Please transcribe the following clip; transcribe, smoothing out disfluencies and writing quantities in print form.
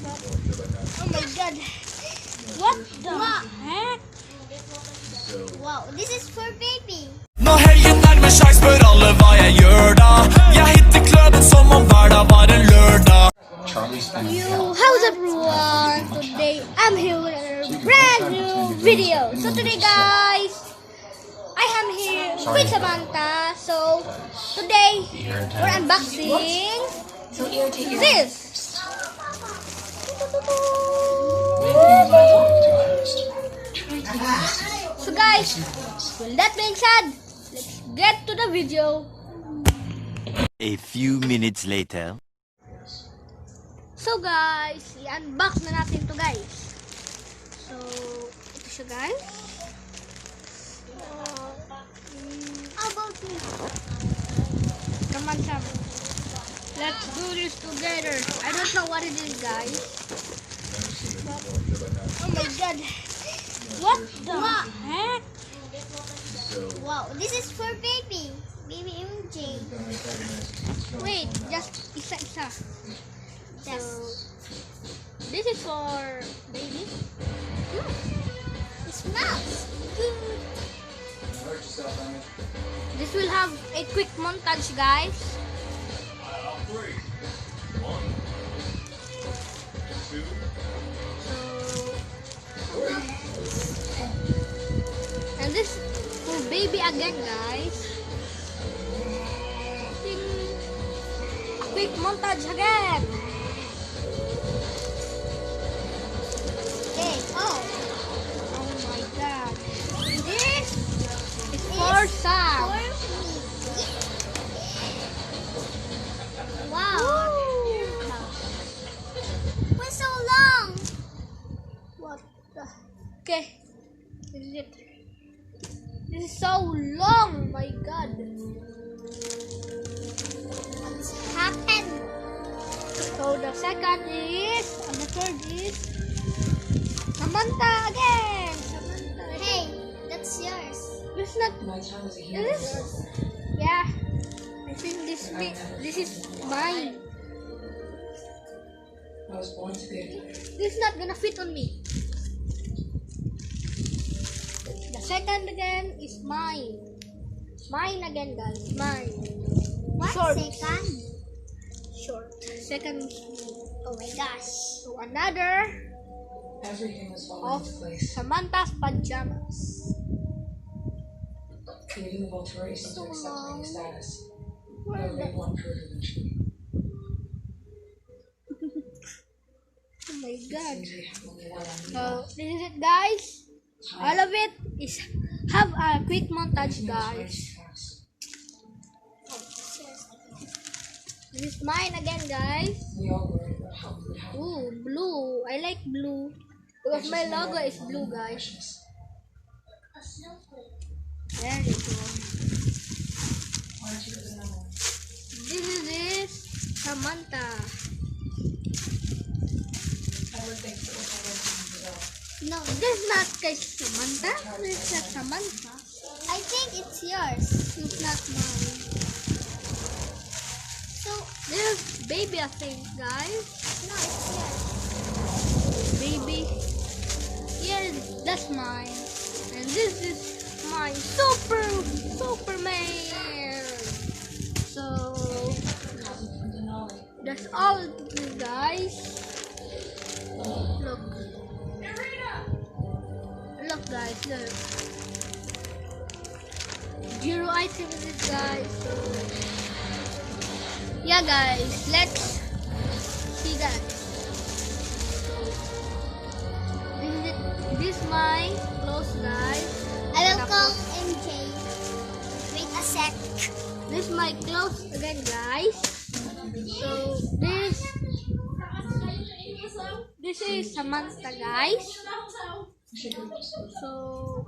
Oh my god. What the heck? Wow, this is for baby. Når helgen nærmer seg, spør alle hva jeg gjør da. Jeg hitter kløden som om hverdag var en lørdag. Yo, how's everyone? Today I'm here with a brand new video. So today guys, I am here with Samantha. So today we're unboxing this. So guys, with that being said, let's get to the video. A few minutes later. So guys, i-unbox na natin to guys. So, ito siya guys. How about me? Come on, Sam. Let's do this together. I don't know what it is guys. But, oh my god. What the heck? Wow, this is for baby. Baby MJ. Wait, just isa-isa. Yes. This is for baby. It smells good. This will have a quick montage guys. And this for baby again guys. Ting. A quick montage again. Okay. Oh. Oh my god. This is for Sam. For me. Wow. Why so long? What the? Okay. This is it. This is so long. My god. What's happened? So the second is, and the third is Samantha again. Samantha. Hey, that's yours. This is not. This is. Yeah. I think this is mine. This is not gonna fit on me. The second again is mine. Mine again, guys. Mine. What Short. second? Short. Second is me. Oh my gosh. So another Everything was falling of into place. Samantha's pajamas. Leaving the Volturi into accepting his status. Where Though they the- won't prove eventually. Oh my god. Easy, only one on So this is it guys. All of it is have a quick montage guys. This is mine again guys. We all worry about how we would have Ooh, blue. I like blue. Because my logo is blue guys. There you go. Why don't you put another one? This is it. Samantha. I would think that with all things developed, No, This is not kay Samantha. This is not Samantha. I think it's yours. It's not mine. So, This is baby I think guys. no, it's yours. Baby. Yeah, that's mine. And this is my Superman. So that's all it is, guys. Look. Look guys, look. Zero item in this guys. So yeah guys, let's see that. This is my clothes guys. I will call MJ. Wait a sec. This is my clothes again guys. So this is Samantha guys. So